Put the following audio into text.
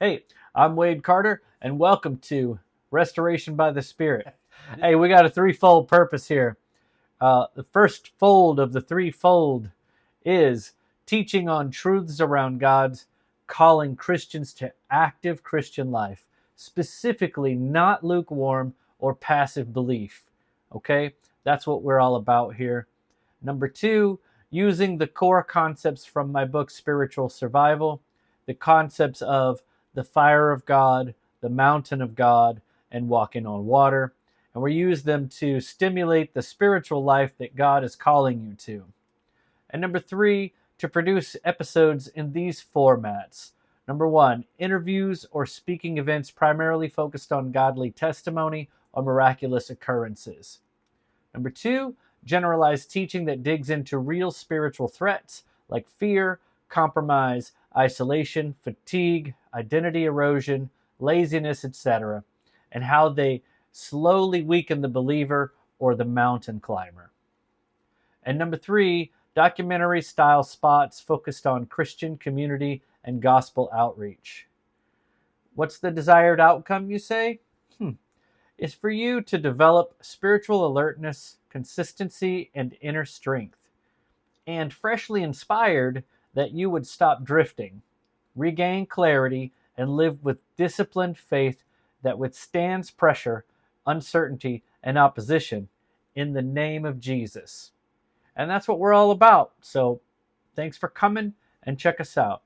Hey, I'm Wade Carter, and welcome to Restoration by the Spirit. Hey, we got a threefold purpose here. The first fold of the threefold is teaching on truths around God's calling Christians to active Christian life, specifically not lukewarm or passive belief. Okay, that's what we're all about here. Number two, using the core concepts from my book, Spiritual Survival, the concepts of the fire of God, the mountain of God, and walking on water. And we use them to stimulate the spiritual life that God is calling you to. And number three, to produce episodes in these formats. Number one, interviews or speaking events primarily focused on godly testimony or miraculous occurrences. Number two, generalized teaching that digs into real spiritual threats like fear, compromise, isolation, fatigue, identity erosion, laziness, etc., and how they slowly weaken the believer or the mountain climber. And number three, documentary style spots focused on Christian community and gospel outreach. What's the desired outcome, you say? Is for you to develop spiritual alertness, consistency, and inner strength. And freshly inspired, that you would stop drifting, regain clarity, and live with disciplined faith that withstands pressure, uncertainty, and opposition in the name of Jesus. And that's what we're all about. So thanks for coming and check us out.